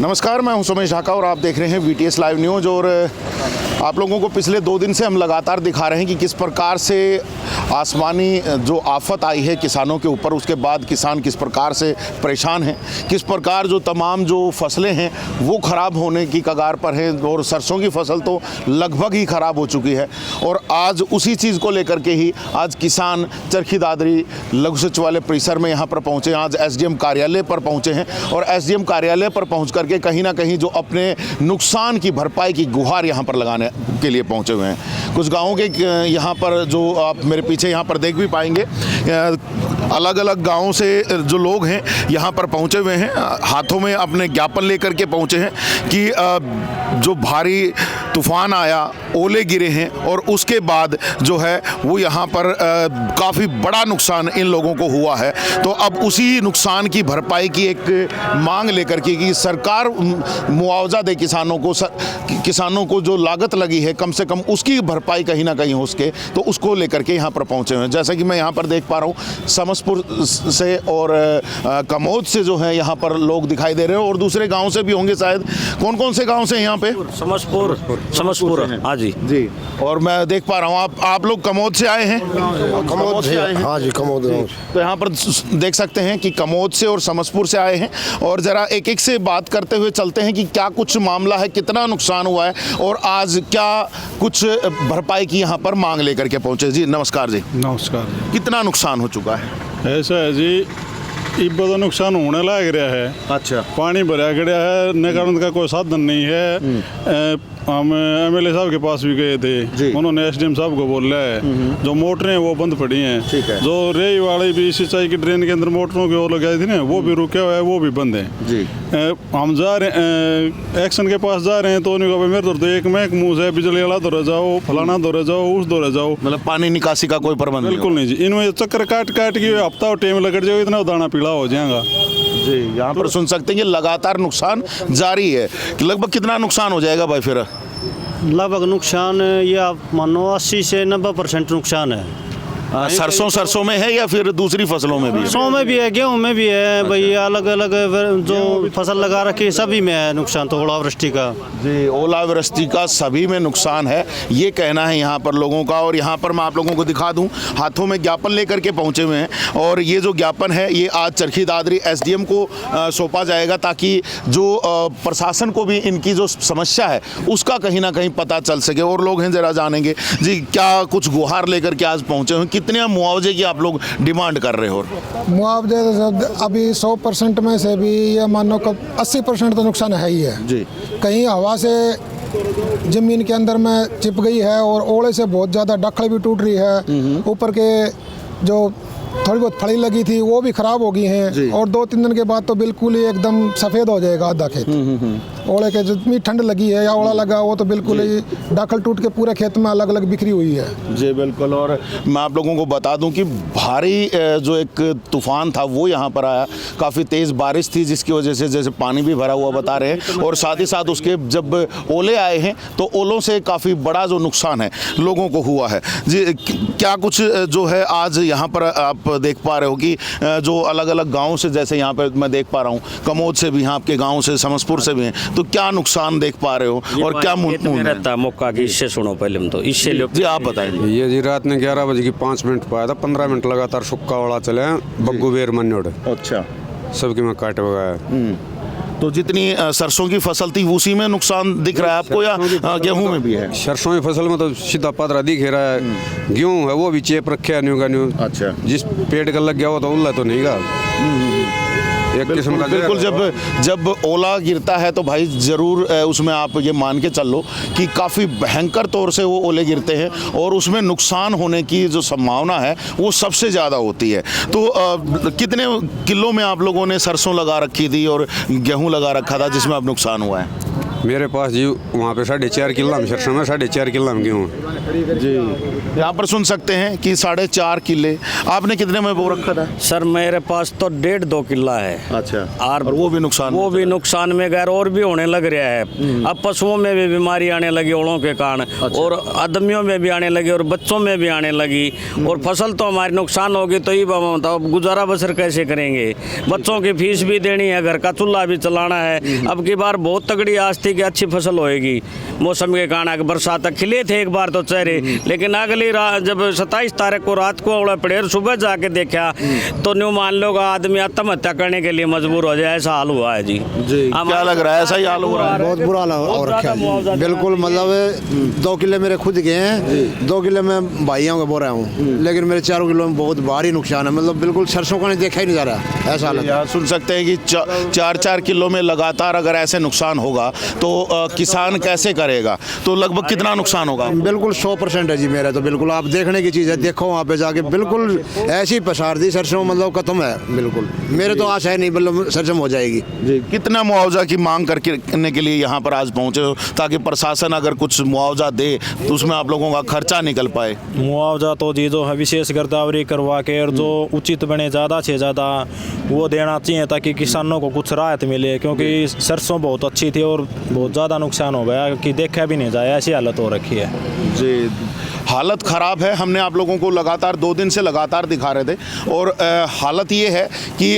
नमस्कार, मैं हूं सुमेश ढाका और आप देख रहे हैं VTS लाइव न्यूज़। और आप लोगों को पिछले 2 दिन से हम लगातार दिखा रहे हैं कि किस प्रकार से आसमानी जो आफत आई है किसानों के ऊपर, उसके बाद किसान किस प्रकार से परेशान हैं, किस प्रकार जो तमाम जो फसलें हैं वो ख़राब होने की कगार पर हैं और सरसों की फसल तो लगभग ही ख़राब हो चुकी है। और आज उसी चीज़ को लेकर के ही आज किसान चरखी दादरी लघु सचिवालय परिसर में यहाँ पर पहुँचे, आज SDM कार्यालय पर पहुँचे हैं और SDM कार्यालय पर पहुँच करके कहीं ना कहीं जो अपने नुकसान की भरपाई की गुहार यहाँ पर लगाने के लिए पहुँचे हुए हैं। कुछ गाँवों के यहाँ पर जो आप मेरे पीछे यहाँ पर देख भी पाएंगे, अलग अलग गाँवों से जो लोग हैं यहाँ पर पहुँचे हुए हैं, हाथों में अपने ज्ञापन लेकर के पहुँचे हैं कि जो भारी तूफान आया, ओले गिरे हैं और उसके बाद जो है वो यहाँ पर काफ़ी बड़ा नुकसान इन लोगों को हुआ है। तो अब उसी नुकसान की भरपाई की एक मांग लेकर के कि सरकार मुआवजा दे किसानों को जो लागत लगी है कम से कम उसकी भरपाई कहीं ना कहीं हो सके, तो उसको लेकर के यहाँ पर पहुँचे हुए हैं। जैसा कि मैं यहाँ पर देख पा रहा हूँ, समसपुर से और कमोद से जो है यहाँ पर लोग दिखाई दे रहे हैं और दूसरे गाँव से भी होंगे शायद। कौन कौन से गाँव से यहाँ पे? समसपुर, हाँ जी। और मैं देख पा रहा हूँ आप लोग कमोद से आए हैं? कमोद से आए हैं। हाँ जी, कमोद। तो यहाँ पर देख सकते हैं कि कमोद से और समसपुर से आए हैं और ज़रा एक एक से बात करते हुए चलते हैं कि क्या कुछ मामला है, कितना नुकसान हुआ है और आज क्या कुछ भरपाई की यहाँ पर मांग लेकर के पहुँचे। जी नमस्कार जी। नमस्कार। कितना नुकसान हो चुका है? ऐसा है जी, इब्बा तो नुकसान होने लग रहा है। अच्छा। पानी भरा गया है, निकालने का कोई साधन नहीं है। हम MLA साहब के पास भी गए थे, उन्होंने SDM साहब को बोला है जो मोटरें वो बंद पड़ी हैं। जो रेई वाली भी सिंचाई की ड्रेन के अंदर मोटरों की ओर लगाई थी ना, वो भी रुके हुए हैं, वो भी बंद हैं जी। हम जा रहे एक्शन के पास जा रहे हैं तो उन्होंने कहा मेरे तो एक में एक मुँह है, बिजली वाला दौरा जाओ, फलाना दौरा जाओ, उस दौरा जाओ। मतलब पानी निकासी का कोई प्रबंध बिल्कुल नहीं जी। इनमें चक्कर काट के हफ्ता और टाइम लग जाएगा, इतना दाना पीला हो जाएगा जी। यहाँ पर सुन सकते हैं कि लगातार नुकसान जारी है। लगभग कितना नुकसान हो जाएगा भाई फिर? लगभग नुकसान ये आप मानो 80 से 90% नुकसान है। सरसों में है या फिर दूसरी फसलों में भी? सरसों में भी है, गेहूं में भी है भाई, अलग अलग जो फसल लगा रखी है सभी में है नुकसान। तो ओलावृष्टि का जी, ओलावृष्टि का सभी में नुकसान है, ये कहना है यहाँ पर लोगों का। और यहाँ पर मैं आप लोगों को दिखा दूँ, हाथों में ज्ञापन लेकर के पहुँचे हुए हैं और ये जो ज्ञापन है ये आज चरखी दादरी SDM को सौंपा जाएगा ताकि जो प्रशासन को भी इनकी जो समस्या है उसका कहीं ना कहीं पता चल सके। और लोग हैं, जरा जानेंगे जी क्या कुछ गुहार लेकर के आज पहुँचे हुए, कितने मुआवजे की आप लोग डिमांड कर रहे हो? मुआवजे तो अभी 100% में से भी ये मानो कब 80% तो नुकसान है ही है जी। कहीं हवा से जमीन के अंदर में चिप गई है और ओले से बहुत ज़्यादा डखल भी टूट रही है। ऊपर के जो थोड़ी बहुत फली लगी थी वो भी खराब हो गई हैं और 2-3 दिन के बाद तो बिल्कुल ही एकदम सफ़ेद हो जाएगा आधा खेत। ओले के जितनी ठंड लगी है या ओला लगा वो तो बिल्कुल ही दाखल टूट के पूरे खेत में अलग अलग बिखरी हुई है जी। बिल्कुल। और मैं आप लोगों को बता दूं कि भारी जो एक तूफान था वो यहाँ पर आया, काफ़ी तेज़ बारिश थी जिसकी वजह से जैसे पानी भी भरा हुआ बता रहे हैं और साथ ही साथ उसके जब ओले आए हैं तो ओलों से काफ़ी बड़ा जो नुकसान है लोगों को हुआ है जी। क्या कुछ जो है आज यहाँ पर आप देख पा रहे हो कि जो अलग अलग गाँव से, जैसे यहाँ पर मैं देख पा रहा हूँ कमोद से भी, यहाँ आपके गाँव से समसपुर से भी हैं, तो क्या नुकसान देख पा रहे हो और क्या रहता मौका की? इससे सुनो पहले हम तो इससे जी आप बताइए। ये जी रात में 11 बजे की 5 मिनट पाया था, 15 मिनट लगातार सुक्का वाला चले बग्गू बेर मनोड़। अच्छा। सबकी मैं काट वगाया। तो जितनी सरसों की फसल थी उसी में नुकसान दिख रहा है आपको या गेहूं में भी है? सरसों की फसल में तो सीधा पादरा दिख रहा है, गेहूं है वो भी चेप रखे है न्यू का न्यू। अच्छा। जिस पेड़ का लग गया वो तो उल्ला तो नहीं गा एक किस्म का। बिल्कुल। जब ओला गिरता है तो भाई ज़रूर उसमें आप ये मान के चल लो कि काफ़ी भयंकर तौर से वो ओले गिरते हैं और उसमें नुकसान होने की जो संभावना है वो सबसे ज़्यादा होती है। तो कितने किलो में आप लोगों ने सरसों लगा रखी थी और गेहूं लगा रखा था जिसमें अब नुकसान हुआ है? मेरे पास जी वहाँ पे 4.5 किला में सरसों में 4.5 किला में गेहूँ। जी यहाँ पर सुन सकते हैं कि 4.5 किले। आपने कितने में बो रखा था? सर मेरे पास तो 1.5-2 किला है। अच्छा। और वो भी नुकसान? वो भी नुकसान में गैर और भी होने लग रहा है। अब पशुओं में भी बीमारी आने लगी ओलों के कारण, और आदमियों में भी आने लगी और बच्चों में भी आने लगी, और फसल तो हमारी नुकसान होगी तो ये बताओ गुजारा बसर कैसे करेंगे? बच्चों की फीस भी देनी है, घर का चूल्हा भी चलाना है। अब की बार बहुत तगड़ी आस थी कि अच्छी फसल होएगी मौसम के कारण। बरसात तक खिले थे एक बार तो चेहरे, लेकिन अगली रात जब 27 तारीख को रात को ओला पड़े, सुबह जाके देखा तो न्यू मान लो आदमी आत्महत्या करने के लिए मजबूर हो जाए, ऐसा हाल हुआ है जी। क्या लग रहा है, ऐसा ही हाल हो रहा है? बहुत बुरा हाल हो रखा है बिल्कुल। मतलब 2 किले मेरे खुद के हैं, 2 किले में भाइयों के बो रहा हूँ, लेकिन मेरे 4 किलो में बहुत भारी नुकसान है। मतलब बिल्कुल सरसों का नहीं देखा ही नहीं जा रहा, ऐसा हालत है। यहाँ सुन सकते हैं कि 4-4 किलो में लगातार अगर ऐसे नुकसान होगा तो किसान कैसे करेगा? तो लगभग कितना नुकसान होगा? बिल्कुल 100% है जी मेरा तो। बिल्कुल आप देखने की चीज़ है, देखो वहाँ पे जाके बिल्कुल ऐसी पसार दी सरसों, मतलब खत्म है बिल्कुल। मेरे तो आशा है नहीं, मतलब सरसों हो जाएगी जी। कितना मुआवजा की मांग करने के लिए यहाँ पर आज पहुँचे हो, ताकि प्रशासन अगर कुछ मुआवजा दे तो उसमें आप लोगों का खर्चा निकल पाए? मुआवजा तो जी जो है विशेष गिरदावरी करवा के और जो उचित बने ज़्यादा से ज़्यादा वो देना चाहिए, ताकि किसानों को कुछ राहत मिले, क्योंकि सरसों बहुत अच्छी थी और बहुत ज़्यादा नुकसान हो गया कि देखा भी नहीं जाए, ऐसी हालत हो रखी है जी। हालत ख़राब है। हमने आप लोगों को लगातार 2 दिन से लगातार दिखा रहे थे, और हालत ये है कि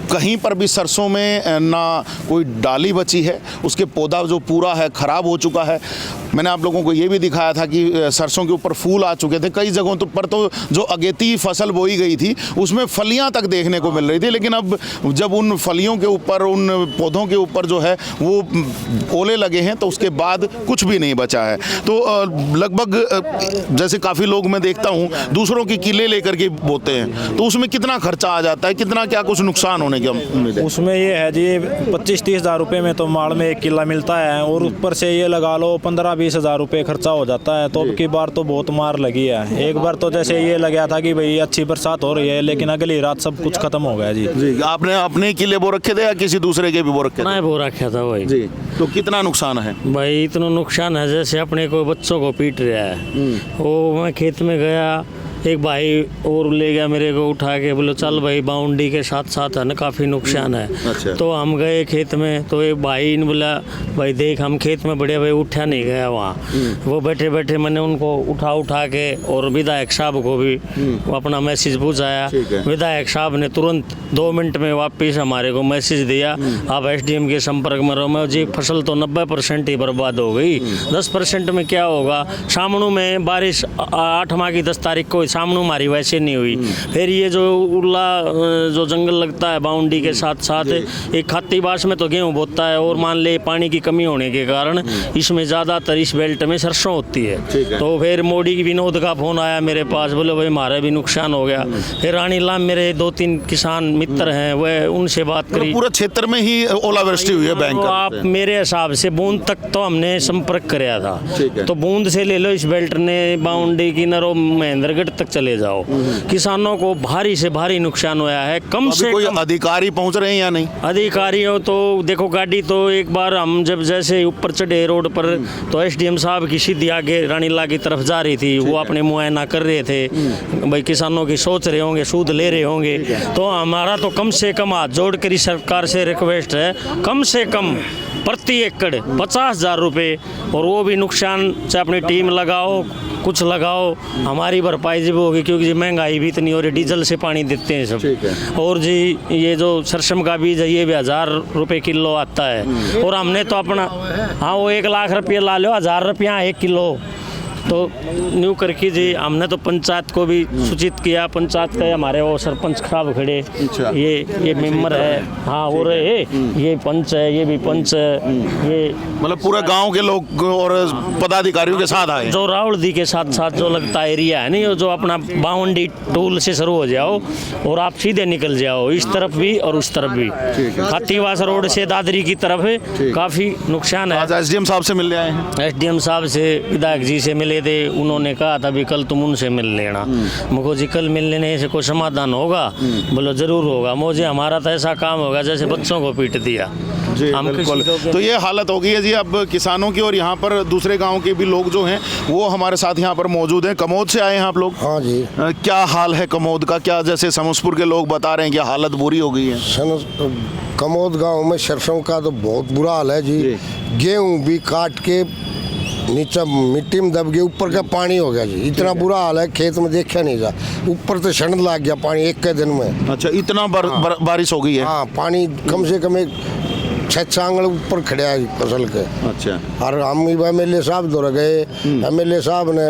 कहीं पर भी सरसों में ना कोई डाली बची है, उसके पौधा जो पूरा है ख़राब हो चुका है। मैंने आप लोगों को ये भी दिखाया था कि सरसों के ऊपर फूल आ चुके थे कई जगहों पर, तो जो अगेती फसल बोई गई थी उसमें फलियां तक देखने को मिल रही थी, लेकिन अब जब उन फलियों के ऊपर, उन पौधों के ऊपर जो है वो ओले लगे हैं, तो उसके बाद कुछ भी नहीं बचा है। तो लगभग जैसे काफ़ी लोग मैं देखता हूँ दूसरों की किले लेकर के बोते हैं, तो उसमें कितना खर्चा आ जाता है, कितना क्या कुछ नुकसान होने की उम्मीद है? उसमें ये है जी 25-30 हज़ार रुपये में तो माड़ में 1 किला मिलता है, और ऊपर से ये लगा लो 15-20 हज़ार रुपये खर्चा हो जाता है। तो अब की बार तो बहुत मार लगी है। एक बार तो जैसे ये लगा था कि भाई अच्छी बरसात हो रही है, लेकिन अगली रात सब कुछ खत्म हो गया जी। जी आपने अपने किले बो रखे थे या किसी दूसरे के भी बो रखे थे? नहीं बो रखा था भाई जी। तो कितना नुकसान है भाई? इतना नुकसान है जैसे अपने को बच्चों को पीट रहा है। वो मैं खेत में गया, एक भाई और ले गया मेरे को उठा के, बोलो चल भाई बाउंड्री के साथ साथ है ना काफ़ी नुकसान है। अच्छा। तो हम गए खेत में, तो एक भाई ने बोला भाई देख हम खेत में बढ़िया भाई उठा नहीं गया वहाँ। वो बैठे बैठे मैंने उनको उठा के और विधायक साहब को भी वो अपना मैसेज पहुँचाया। विधायक साहब ने तुरंत 2 मिनट में वापस हमारे को मैसेज दिया, आप SDM के संपर्क में रहो। मैं जी फसल तो 90% ही बर्बाद हो गई, 10% में क्या होगा? सामनू में बारिश 8 माह की 10 तारीख को सामनू हमारी वैसे नहीं हुई। फिर ये जो उर्ला जो जंगल लगता है बाउंड्री के साथ साथ, एक खाती बास में तो गेहूँ बोता है, और मान ले पानी की कमी होने के कारण इसमें ज़्यादातर इस बेल्ट में सरसों होती है। तो फिर मोदी की विनोद का फ़ोन आया मेरे पास, बोले भाई हमारा भी नुकसान हो गया। फिर रानी लाम मेरे 2-3 किसान मित्र हैं, वह उनसे बात करी। पूरे क्षेत्र में ही ओलावृष्टि हुई है भयंकर? आप मेरे हिसाब से बूंद तक तो हमने संपर्क कराया था। तो बूंद से ले लो इस बेल्ट ने बाउंड्री की नरो महेंद्रगढ़ तक चले जाओ, किसानों को भारी से भारी नुकसान हुआ है। कम से कोई कम अधिकारी पहुंच रहे हैं या नहीं? अधिकारियों तो देखो, गाड़ी तो एक बार हम जब जैसे ऊपर चढ़े रोड पर, तो SDM साहब की सीधी आगे रानीला की तरफ जा रही थी, वो अपने मुआयना कर रहे थे। भाई किसानों की सोच रहे होंगे, सूद ले रहे होंगे। तो हमारा तो कम से कम हाथ जोड़ कर सरकार से रिक्वेस्ट है, कम से कम प्रति एकड़ 50,000 रुपये, और वो भी नुकसान से अपनी टीम लगाओ, कुछ लगाओ, हमारी भरपाई जब होगी, क्योंकि जी महंगाई भी इतनी हो रही, डीजल से पानी देते हैं सब। और जी ये जो सरसों का बीज है ये भी 1000 रुपये किलो आता है, और हमने तो अपना हाँ वो 1 लाख रुपये ला लो, 1000 रुपया 1 किलो। तो न्यू करके जी हमने तो पंचायत को भी सूचित किया। पंचायत का हमारे वो सरपंच खराब खड़े, ये मेंबर है, हाँ वो रहे, ये पंच है, ये भी पंच है, ये मतलब पूरे गांव के लोग और पदाधिकारियों के साथ आए। जो रावलदी के साथ साथ जो लगता एरिया है नहीं, जो अपना बाउंड्री टूल से शुरू हो जाओ और आप सीधे निकल जाओ, इस तरफ भी और उस तरफ भी। खातीवास रोड से दादरी की तरफ काफ़ी नुकसान है। आज SDM साहब से मिलने आए हैं? SDM साहब से, विधायक जी से मिले मिले थे, उन्होंने कहा था भी कल तुम उनसे मिल लेना। मुझको जी कल मिल लेने से कोई समाधान होगा? बोलो जरूर होगा। मुझे हमारा तो ऐसा काम होगा जैसे बच्चों को पीट दिया। जी बिल्कुल। तो ये हालत हो गई है जी अब किसानों की, और यहाँ पर दूसरे गांव के भी लोग जो हैं वो हमारे साथ यहाँ पर मौजूद हैं। कमोद से आए हैं आप लोग? हाँ जी। क्या हाल है कमोद का? क्या जैसे समसपुर के लोग बता रहे हैं कि हालत बुरी हो गई है? कमोद गांव में सरसों का तो बहुत बुरा हाल है जी। गेहूं भी काट के नीचे मिट्टी में दब गए, ऊपर का पानी हो गया जी। इतना बुरा हाल है, खेत में देखा नहीं जा। ऊपर तो छंड लग गया पानी एक के दिन में। अच्छा, इतना बारिश हो गई है? हाँ, पानी कम से कम एक 6 आंगल ऊपर खड़ा है फसल के। अच्छा। और हम MLA साहब दौड़ गए, MLA साहब ने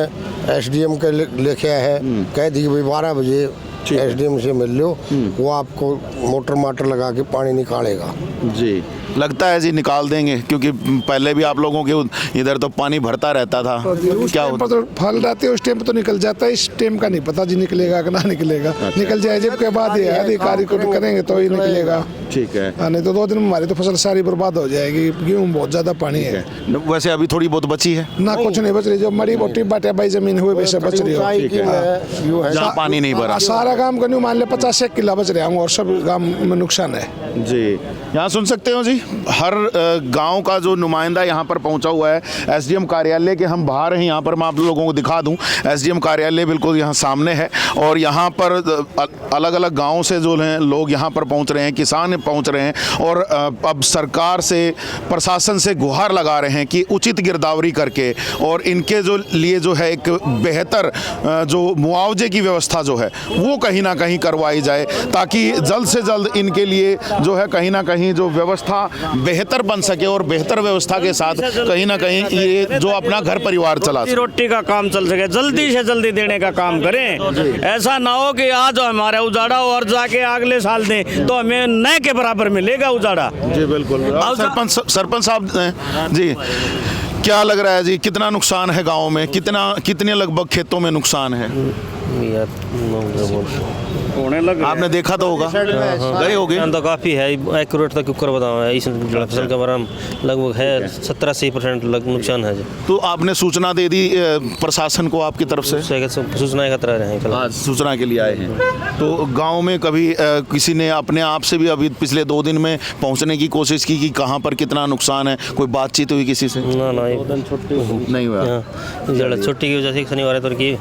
SDM के लिखे है, कह दी भाई 12 बजे SDM से मिल लो, वो आपको मोटर माटर लगा के पानी निकालेगा। जी, लगता है जी निकाल देंगे, क्योंकि पहले भी आप लोगों के इधर तो पानी भरता रहता था। क्या होता? तो फल रहते उस टाइम पे तो निकल जाता है, इस टाइम का नहीं पता जी निकलेगा कि ना निकलेगा। अच्छा। निकल जाए जब के बाद ये अधिकारी को करेंगे तो ही निकलेगा। ठीक है। नहीं तो 2 दिन में हमारी तो फसल सारी बर्बाद हो जाएगी। गेहूँ बहुत ज्यादा पानी है। वैसे अभी थोड़ी बहुत बची है ना? कुछ नहीं बच रही, जो मरी मोटी बाटे भाई जमीन हुए वैसे बच रही हो। जहाँ पानी नहीं भरा। सारा गांव का नहीं मान ले 50 किला बच रहे हैं, और सब गांव में नुकसान है जी। यहाँ सुन सकते हो जी, हर गांव का जो नुमाइंदा यहाँ पर पहुँचा हुआ है। SDM कार्यालय के हम बाहर हैं, यहाँ पर मैं आप लोगों को दिखा दूँ। SDM कार्यालय बिल्कुल यहाँ सामने है, और यहाँ पर अलग अलग गाँव से जो हैं लोग यहाँ पर पहुँच रहे हैं, किसान पहुँच रहे हैं, और अब सरकार से, प्रशासन से गुहार लगा रहे हैं कि उचित गिरदावरी करके और इनके जो लिए जो है एक बेहतर जो मुआवजे की व्यवस्था जो है वो कहीं ना कहीं करवाई जाए, ताकि जल्द से जल्द इनके लिए जो है कहीं ना कहीं जो व्यवस्था बेहतर बन सके, और बेहतर व्यवस्था के साथ कहीं ना कहीं ये जो अपना घर परिवार चला सके, रोटी का काम चल सके, जल्दी से जल्दी देने का काम करें। ऐसा ना हो कि आज हमारा उजाड़ा और जाके अगले साल दें तो हमें नए के बराबर मिलेगा उजाड़ा। जी बिल्कुल। सरपंच साहब जी, क्या लग रहा है जी, कितना नुकसान है गांव में? कितने लगभग खेतों में नुकसान है? होने लग आपने देखा तो होगा, गए होगे तो काफ़ी है। एक्यूरेट तक ऊपर बताओ, इस फसल का बराम लगभग है 70-80% नुकसान है जी। तो आपने सूचना दे दी प्रशासन को आपकी तरफ से? सूचना एकत्र रहे हैं, सूचना के लिए आए हैं। तो गांव में कभी किसी ने अपने आप से भी अभी पिछले 2 दिन में पहुंचने की कोशिश की कि कहां पर कितना नुकसान है? कोई बातचीत हुई किसी से? ना नहीं हुआ। छुट्टी की वजह से शनिवार तो की,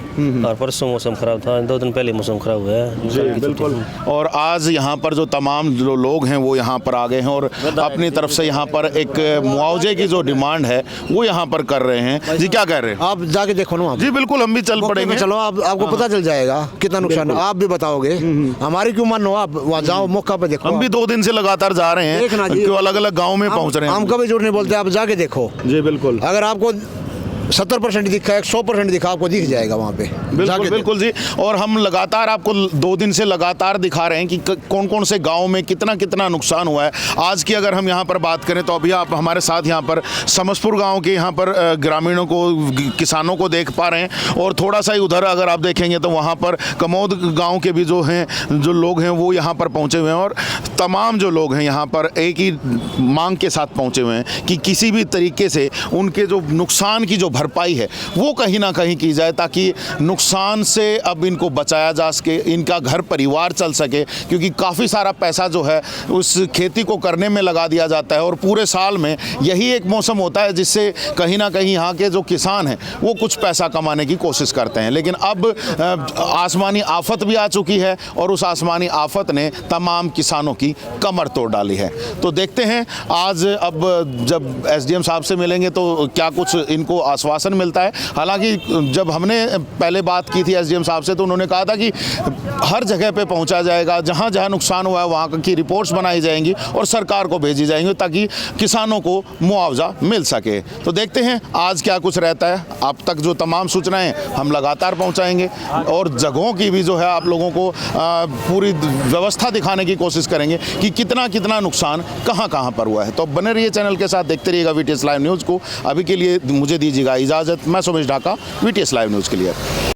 और परसों मौसम खराब था, 2 दिन पहले मौसम खराब हुआ है। बिल्कुल। और आज यहाँ पर जो तमाम जो लोग हैं वो यहाँ पर आ गए हैं, और अपनी तरफ से यहाँ पर एक मुआवजे की जो डिमांड है वो यहाँ पर कर रहे हैं। जी क्या कह रहे हैं? आप जाके देखो ना। जी बिल्कुल, हम भी चल पड़ेंगे। चलो, आपको पता चल जाएगा कितना नुकसान है, आप भी बताओगे। हमारी क्यों मानो, आप वहाँ जाओ, मौका पे देखो। हम भी 2 दिन से लगातार जा रहे हैं, क्यों अलग अलग गाँव में पहुँच रहे हैं। हम कभी झूठ नहीं बोलते, आप जाके देखो। जी बिल्कुल। अगर आपको 70% दिखा, 100% दिखा, आपको दिख जाएगा वहाँ पे। बिल्कुल बिल्कुल जी। और हम लगातार आपको 2 दिन से लगातार दिखा रहे हैं कि कौन कौन से गांव में कितना कितना नुकसान हुआ है। आज की अगर हम यहाँ पर बात करें तो अभी आप हमारे साथ यहाँ पर समसपुर गांव के यहाँ पर ग्रामीणों को, किसानों को देख पा रहे हैं, और थोड़ा सा ही उधर अगर आप देखेंगे तो वहाँ पर कमोद गाँव के भी जो हैं, जो लोग हैं वो यहाँ पर पहुँचे हुए हैं, और तमाम जो लोग हैं यहाँ पर एक ही मांग के साथ पहुँचे हुए हैं कि किसी भी तरीके से उनके जो नुकसान की जो भरपाई है वो कहीं ना कहीं की जाए, ताकि नुकसान से अब इनको बचाया जा सके, इनका घर परिवार चल सके। क्योंकि काफ़ी सारा पैसा जो है उस खेती को करने में लगा दिया जाता है, और पूरे साल में यही एक मौसम होता है जिससे कहीं ना कहीं यहाँ के जो किसान हैं वो कुछ पैसा कमाने की कोशिश करते हैं। लेकिन अब आसमानी आफत भी आ चुकी है, और उस आसमानी आफत ने तमाम किसानों की कमर तोड़ डाली है। तो देखते हैं आज अब जब SDM साहब से मिलेंगे तो क्या कुछ इनको आश्वासन मिलता है। हालांकि जब हमने पहले बात की थी SDM साहब से तो उन्होंने कहा था कि हर जगह पे पहुंचा जाएगा, जहां जहां नुकसान हुआ है वहां की रिपोर्ट्स बनाई जाएंगी और सरकार को भेजी जाएंगी, ताकि किसानों को मुआवजा मिल सके। तो देखते हैं आज क्या कुछ रहता है। आप तक जो तमाम सूचनाएं हम लगातार पहुंचाएंगे, और जगहों की भी जो है आप लोगों को पूरी व्यवस्था दिखाने की कोशिश करेंगे कि कितना कितना नुकसान कहां कहां पर हुआ है। तो बने रहिए चैनल के साथ, देखते रहिएगा VTS लाइव न्यूज़ को। अभी के लिए मुझे दीजिएगा इजाज़त। मैं Sumesh Dhaka, VTS live news के लिए।